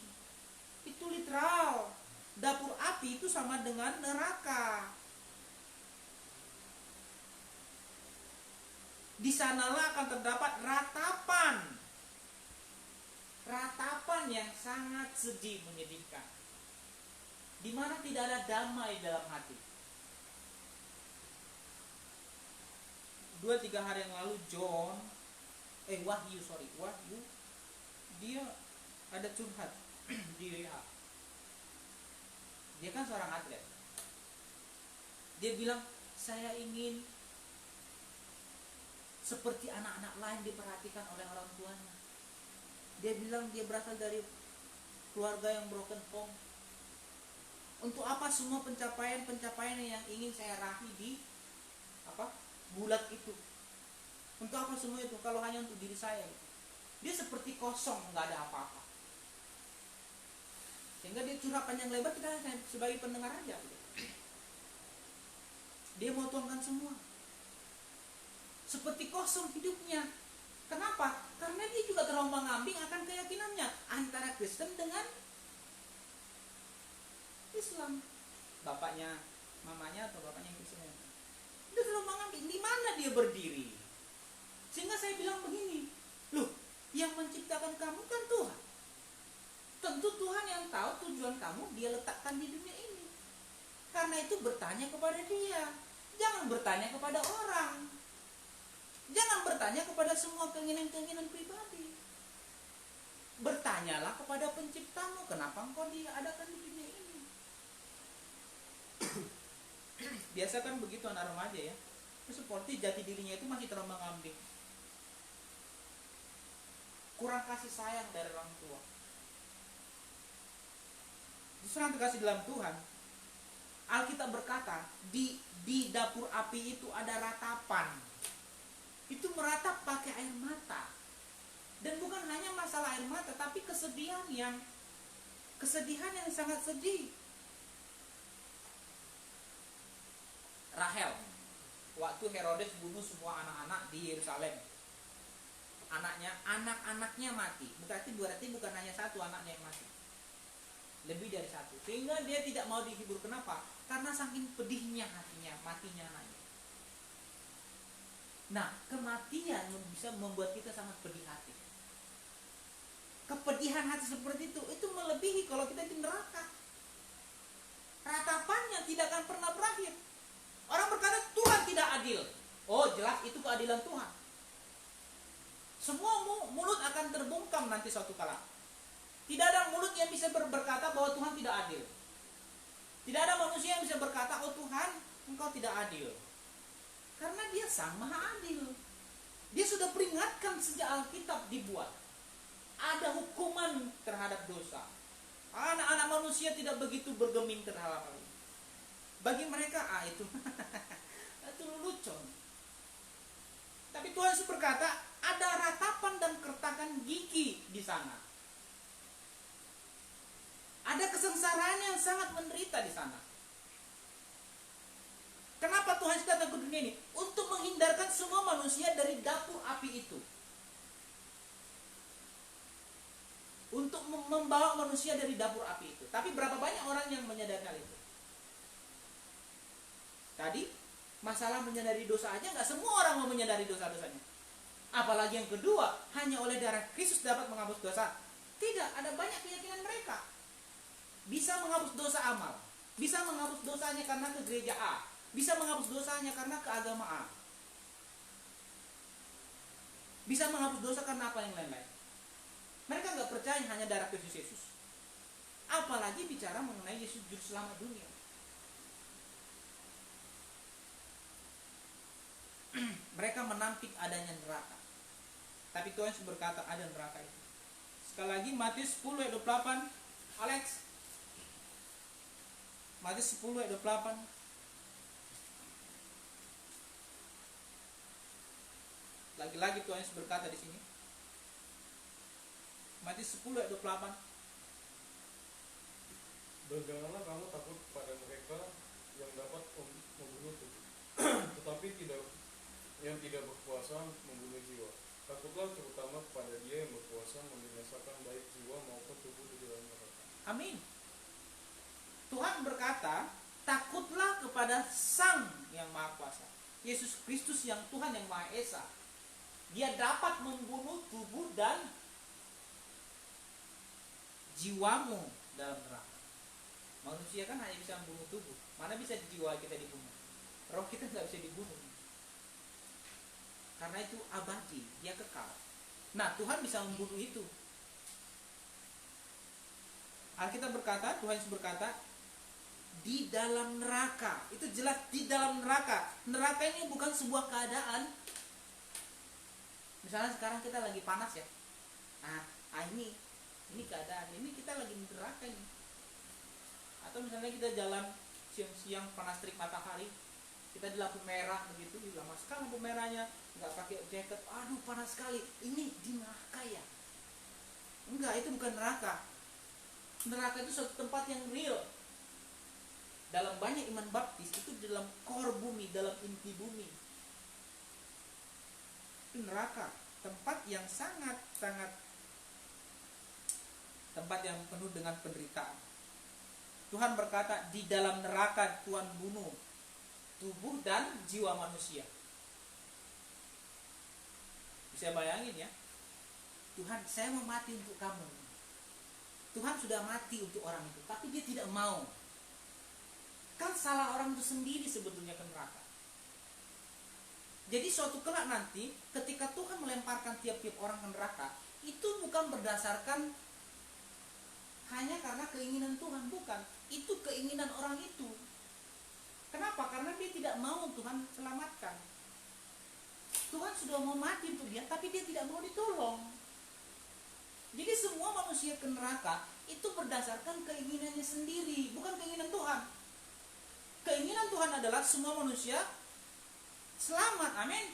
Itu literal. Dapur api itu sama dengan neraka. Di sanalah akan terdapat ratapan. Ratapan yang sangat sedih, menyedihkan. Di mana tidak ada damai dalam hati. 2-3 hari yang lalu Wahyu dia ada curhat di WA. Dia kan seorang atlet. Dia bilang, saya ingin seperti anak-anak lain diperhatikan oleh orang tuanya. Dia bilang dia berasal dari keluarga yang broken home. Untuk apa semua pencapaian yang ingin saya raih di bulat itu? Untuk apa semua itu kalau hanya untuk diri saya? Dia seperti kosong, nggak ada apa-apa. Sehingga dia curhat panjang lebar, kita sebagai pendengar aja. Dia mau tuangkan semua. Seperti kosong hidupnya. Kenapa? Karena dia juga terombang-ambing akan keyakinannya antara Kristen dengan Islam. Bapaknya, mamanya atau bapaknya yang Kristen. Dia terombang-ambing. Di mana dia berdiri? Sehingga saya bilang begini, loh, yang menciptakan kamu kan Tuhan. Tentu Tuhan yang tahu tujuan kamu dia letakkan di dunia ini. Karena itu bertanya kepada dia. Jangan bertanya kepada orang. Jangan bertanya kepada semua keinginan-keinginan pribadi. Bertanyalah kepada penciptamu, kenapa engkau diadakan di dunia ini. Biasa kan begitu anak remaja ya. Seperti jati dirinya itu masih terombang-ambing. Kurang kasih sayang dari orang tua. Justru yang terkasih dalam Tuhan, Alkitab berkata di dapur api itu ada ratapan. Itu meratap pakai air mata. Dan bukan hanya masalah air mata, tapi kesedihan yang sangat sedih. Rahel, waktu Herodes bunuh semua anak-anak di Yerusalem, anak-anaknya mati. Berarti bukan hanya satu anaknya yang mati, lebih dari satu. Sehingga dia tidak mau dihibur. Kenapa? Karena saking pedihnya hatinya, matinya anaknya. Nah, kematian bisa membuat kita sangat pedih hati. Kepedihan hati seperti itu melebihi kalau kita di neraka. Ratapannya tidak akan pernah berakhir. Orang berkata Tuhan tidak adil. Oh, jelas itu keadilan Tuhan. Semua mulut akan terbungkam nanti suatu kala. Tidak ada mulut yang bisa berkata bahwa Tuhan tidak adil. Tidak ada manusia yang bisa berkata, oh Tuhan, Engkau tidak adil. Karena Dia Sang Maha Adil. Dia sudah peringatkan sejak Alkitab dibuat. Ada hukuman terhadap dosa. Anak-anak manusia tidak begitu bergeming terhadap hal ini. Bagi mereka, itu itu lelucon. Tapi Tuhan Yesus berkata, ada ratapan dan kertakan gigi di sana. Ada kesengsaraan yang sangat menderita di sana. Kenapa Tuhan Yesus datang ke dunia ini? Untuk menghindarkan semua manusia dari dapur api itu. Untuk membawa manusia dari dapur api itu. Tapi berapa banyak orang yang menyadari hal itu? Tadi, masalah menyadari dosa aja, nggak semua orang mau menyadari dosa-dosanya. Apalagi yang kedua, hanya oleh darah Kristus dapat menghapus dosa. Tidak, ada banyak keyakinan mereka. Bisa menghapus dosa amal, bisa menghapus dosanya karena ke gereja A, bisa menghapus dosanya karena ke agama A, bisa menghapus dosa karena apa yang lain-lain. Mereka nggak percaya hanya darah Kristus Yesus. Apalagi bicara mengenai Yesus juru selamat dunia. Mereka menampik adanya neraka. Tapi Tuhan Yesus berkata ada neraka itu. Sekali lagi Matius 10 ayat 28, Alex. Matius 10 ayat 28. Lagi-lagi Tuhan Yesus berkata di sini. Matius 10 ayat 28. Dan janganlah kamu takut pada mereka yang dapat membunuh tubuh, tetapi yang tidak berkuasa membunuh jiwa. Takutlah terutama kepada Dia yang berkuasa membinasakan baik jiwa maupun tubuh di dalam neraka. Amin. Tuhan berkata, takutlah kepada Sang yang Maha Kuasa, Yesus Kristus yang Tuhan yang Maha Esa. Dia dapat membunuh tubuh dan jiwamu dalam neraka. Manusia kan hanya bisa membunuh tubuh, mana bisa jiwa kita dibunuh? Roh kita nggak bisa dibunuh. Karena itu abadi, dia kekal. Nah, Tuhan bisa membunuh itu. Alkitab berkata, Tuhan Yesus berkata, di dalam neraka. Itu jelas di dalam neraka. Neraka ini bukan sebuah keadaan. Misalnya sekarang kita lagi panas ya. Ini keadaan. Ini kita lagi di neraka ini. Atau misalnya kita jalan siang-siang panas terik matahari, kita di lampu merah begitu, lama sekali lampu merahnya, nggak pakai jaket, aduh panas sekali. Ini di neraka ya? Enggak, itu bukan neraka. Neraka itu suatu tempat yang real. Dalam banyak iman baptis itu dalam core bumi, dalam inti bumi. Itu neraka, tempat yang sangat tempat yang penuh dengan penderitaan. Tuhan berkata, di dalam neraka Tuhan bunuh tubuh dan jiwa manusia. Bisa bayangin ya, Tuhan, saya mau mati untuk kamu. Tuhan sudah mati untuk orang itu, tapi dia tidak mau. Kan salah orang itu sendiri sebetulnya ke neraka. Jadi suatu kelak nanti, ketika Tuhan melemparkan tiap-tiap orang ke neraka, itu bukan berdasarkan hanya karena keinginan Tuhan, bukan. Itu keinginan orang itu. Kenapa? Karena dia tidak mau Tuhan selamatkan. Tuhan sudah mau mati untuk dia, tapi dia tidak mau ditolong. Jadi semua manusia ke neraka itu berdasarkan keinginannya sendiri, bukan keinginan Tuhan. Keinginan Tuhan adalah semua manusia selamat, amin.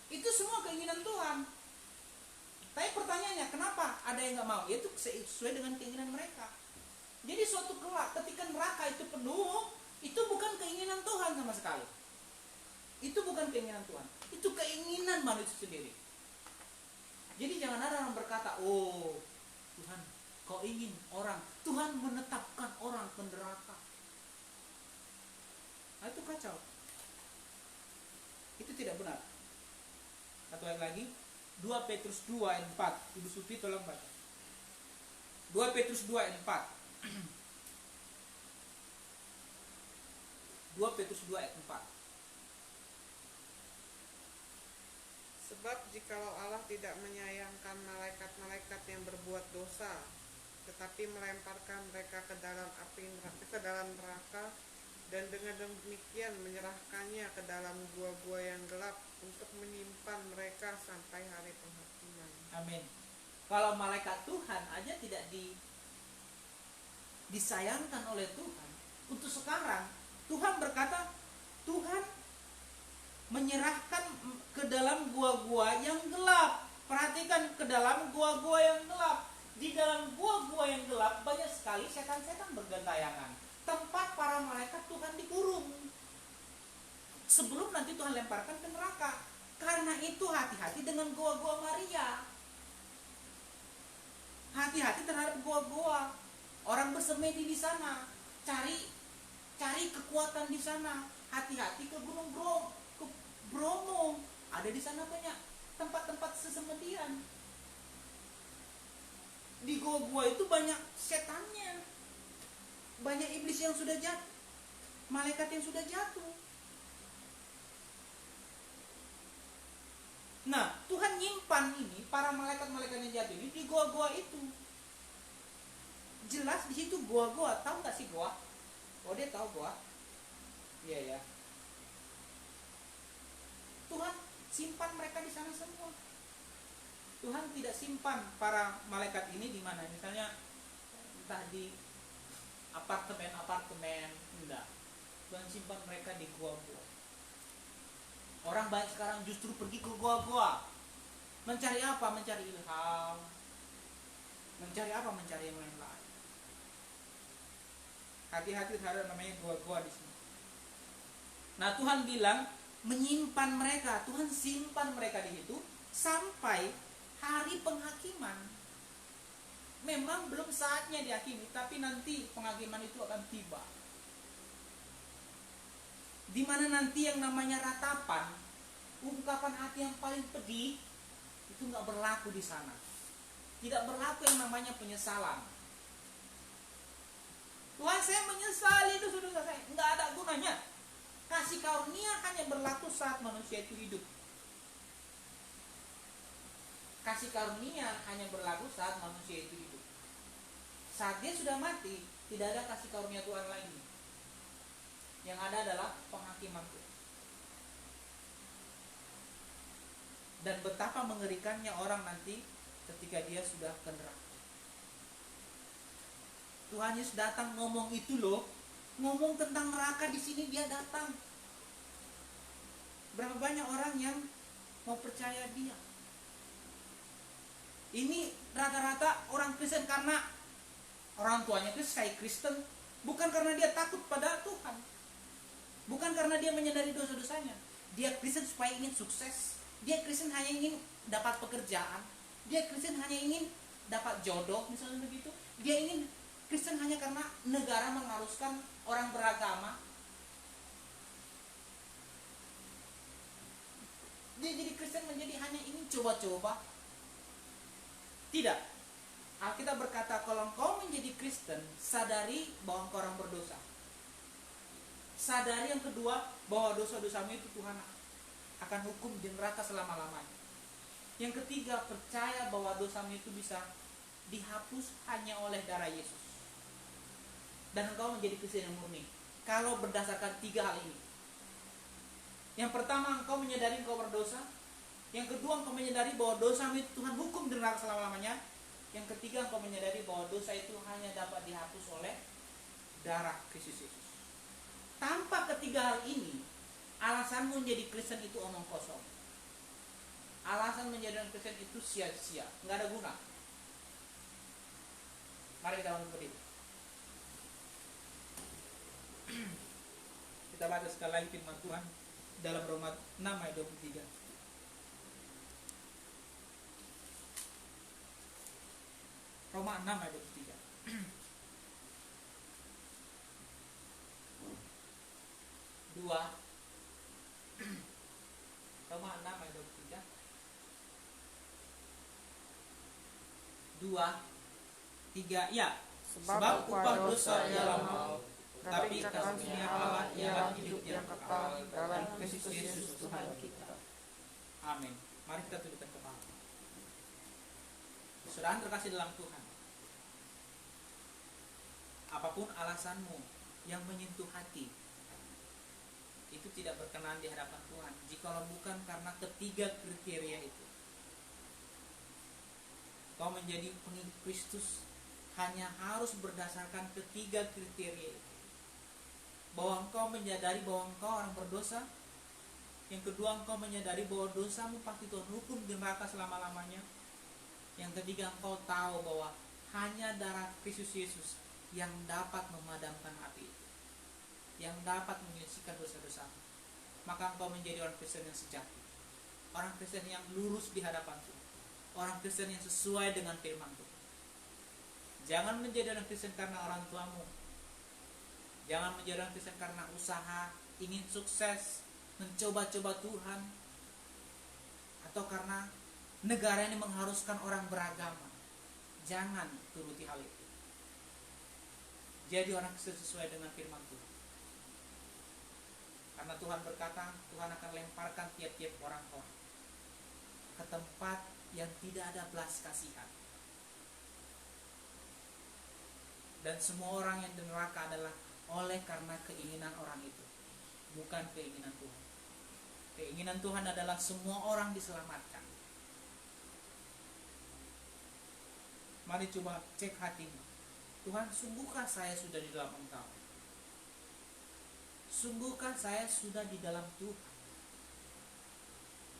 Itu semua keinginan Tuhan. Tapi pertanyaannya, kenapa ada yang nggak mau? Itu sesuai dengan keinginan mereka. Jadi suatu kelak ketika neraka itu penuh, itu bukan keinginan Tuhan sama sekali. Itu bukan keinginan Tuhan. Itu keinginan manusia sendiri. Jadi jangan ada orang berkata, oh Tuhan, kau ingin orang, Tuhan menetapkan orang ke neraka. Nah, itu kacau. Itu tidak benar. Satu ayat lagi, 2 Petrus 2 ayat 4. Ibu Suti tolong baca. 2 Petrus 2 ayat 4. 2 Petrus 2 ayat 4. Sebab jikalau Allah tidak menyayangkan malaikat-malaikat yang berbuat dosa, tetapi melemparkan mereka ke dalam neraka, dan dengan demikian menyerahkannya ke dalam gua-gua yang gelap untuk menyimpan mereka sampai hari penghakiman. Amin. Kalau malaikat Tuhan aja tidak disayangkan oleh Tuhan, untuk sekarang Tuhan berkata, Tuhan menyerahkan ke dalam gua-gua yang gelap. Perhatikan, ke dalam gua-gua yang gelap. Di dalam gua-gua yang gelap banyak sekali setan-setan bergentayangan, tempat para malaikat Tuhan dikurung sebelum nanti Tuhan lemparkan ke neraka. Karena itu hati-hati dengan gua-gua Maria. Hati-hati terhadap gua-gua. Orang bersemedi di sana, cari kekuatan di sana. Hati-hati ke Gunung Bromo. Ada di sana banyak tempat-tempat sesemedian. Di gua-gua itu banyak setannya. Banyak iblis yang sudah jatuh. Malaikat yang sudah jatuh. Nah, Tuhan nyimpan ini para malaikat-malaikat yang jatuh ini di gua-gua itu. Jelas di situ gua-gua. Tahu nggak sih gua? Oh, dia tahu gua. Iya ya. Tuhan simpan mereka di sana semua. Tuhan tidak simpan para malaikat ini di mana? Misalnya entah di apartemen, enggak. Tuhan simpan mereka di gua-gua. Orang banyak sekarang justru pergi ke gua-gua. Mencari apa? Mencari ilham. Mencari apa? Mencari yang lain-lain. Hati-hati terhadap namanya gua-gua di sini. Nah, Tuhan bilang menyimpan mereka. Tuhan simpan mereka di situ sampai hari penghakiman. Memang belum saatnya dihakimi, tapi nanti penghakiman itu akan tiba. Di mana nanti yang namanya ratapan, ungkapan hati yang paling pedih, itu nggak berlaku di sana. Tidak berlaku yang namanya penyesalan. Tuhan, saya menyesali dosa-dosa saya. Nggak ada gunanya. Kasih karunia hanya berlaku saat manusia itu hidup. Kasih karunia hanya berlaku saat manusia itu hidup. Saat dia sudah mati, tidak ada kasih karunia Tuhan lagi. Yang ada adalah penghakiman Tuhan. Dan betapa mengerikannya orang nanti ketika dia sudah ke neraka. Tuhan Yesus datang ngomong itu loh, ngomong tentang neraka di sini dia datang. Berapa banyak orang yang mau percaya dia? Ini rata-rata orang Kristen karena orang tuanya Kristen, bukan karena dia takut pada Tuhan. Bukan karena dia menyadari dosa-dosanya. Dia Kristen supaya ingin sukses. Dia Kristen hanya ingin dapat pekerjaan. Dia Kristen hanya ingin dapat jodoh, misalnya begitu. Dia ingin Kristen hanya karena negara mengharuskan orang beragama. Dia jadi Kristen menjadi hanya ingin coba-coba. Tidak. Alkitab berkata, kalau engkau menjadi Kristen, sadari bahwa engkau orang berdosa. Sadari yang kedua, bahwa dosa-dosamu itu Tuhan akan hukum di neraka selama-lamanya. Yang ketiga, percaya bahwa dosamu itu bisa dihapus hanya oleh darah Yesus. Dan engkau menjadi Kristen yang murni kalau berdasarkan 3 hal ini. Yang pertama, engkau menyadari engkau berdosa. Yang kedua, engkau menyadari bahwa dosamu itu Tuhan hukum di neraka selama-lamanya. Yang ketiga, engkau menyadari bahwa dosa itu hanya dapat dihapus oleh darah Kristus Yesus. Tanpa ketiga hal ini, alasanmu menjadi Kristen itu omong kosong. Alasan menjadi Kristen itu sia-sia, nggak ada guna. Mari kita bangun berdiri. Kita baca sekali lagi firman Tuhan dalam Roma 6 ayat 23. Roma 6 ayat 23. Roma 6 ayat 23. 2, 3, ya. Sebab upah dosa ialah maut, tapi karunia Allah ialah hidup yang kekal dalam Kristus Yesus Tuhan kita. Amin. Mari kita tundukkan kepala. Saudara terkasih dalam Tuhan, apapun alasanmu yang menyentuh hati, itu tidak berkenan di hadapan Tuhan jikalau bukan karena ketiga kriteria itu. Kau menjadi pengikut Kristus hanya harus berdasarkan ketiga kriteria itu. Bahwa engkau menyadari bahwa engkau orang berdosa. Yang kedua, engkau menyadari bahwa dosamu pasti Tuhan hukum di neraka selama-lamanya. Yang ketiga, engkau tahu bahwa hanya darah Kristus Yesus yang dapat memadamkan api itu, yang dapat menyucikan dosa-dosa. Maka engkau menjadi orang Kristen yang sejati, orang Kristen yang lurus di hadapan Tuhan, orang Kristen yang sesuai dengan firman Tuhan. Jangan menjadi orang Kristen karena orang tuamu, jangan menjadi orang Kristen karena usaha, ingin sukses, mencoba-coba Tuhan, atau karena negara ini mengharuskan orang beragama. Jangan turuti hal itu. Jadi orang Kristen sesuai dengan firman Tuhan. Karena Tuhan berkata, Tuhan akan lemparkan tiap-tiap orang ke tempat yang tidak ada belas kasihan. Dan semua orang yang di neraka adalah oleh karena keinginan orang itu, bukan keinginan Tuhan. Keinginan Tuhan adalah semua orang diselamatkan. Mari coba cek hatimu. Tuhan, sungguhkah saya sudah di dalam Engkau? Sungguhkah saya sudah di dalam Tuhan?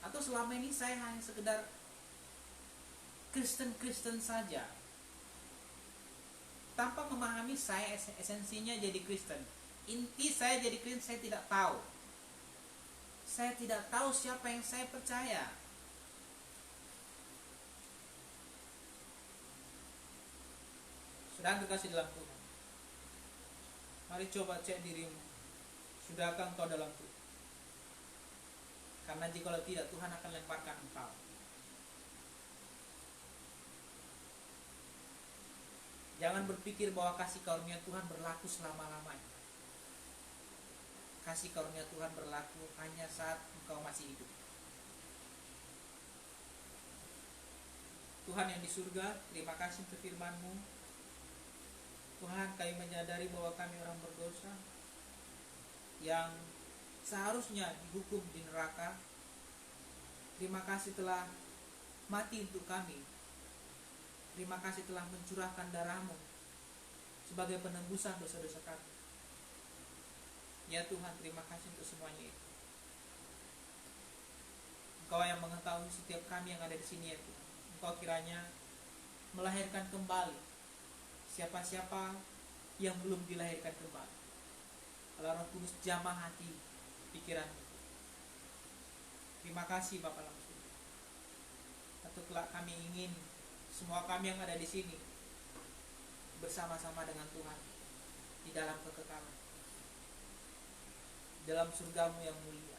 Atau selama ini saya hanya sekedar Kristen-Kristen saja, tanpa memahami saya esensinya jadi Kristen. Inti saya jadi Kristen saya tidak tahu. Saya tidak tahu siapa yang saya percaya. Sedang terkasih dalam Tuhan, mari coba cek dirimu. Sudahkah engkau dalam Tuhan? Karena jikalau tidak, Tuhan akan lemparkan engkau. Jangan berpikir bahwa kasih karunia Tuhan berlaku selama-lamanya. Kasih karunia Tuhan berlaku hanya saat engkau masih hidup. Tuhan yang di surga, terima kasih untuk firman-Mu. Tuhan, kami menyadari bahwa kami orang berdosa yang seharusnya dihukum di neraka. Terima kasih telah mati untuk kami. Terima kasih telah mencurahkan darah-Mu sebagai penembusan dosa-dosa kami. Ya Tuhan, terima kasih untuk semuanya itu. Engkau yang mengetahui setiap kami yang ada di sini ya Tuhan. Engkau kiranya melahirkan kembali siapa-siapa yang belum dilahirkan kembali. Kalau Roh Kudus jamah hati, pikiran. Terima kasih Bapa langsung. Atau kelak kami ingin semua kami yang ada di sini bersama-sama dengan Tuhan di dalam kekekalan, dalam surga-Mu yang mulia.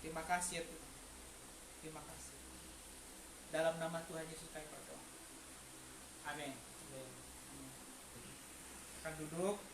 Terima kasih ya Tuhan. Terima kasih. Dalam nama Tuhan Yesus kami berdoa. Amin. Akan duduk.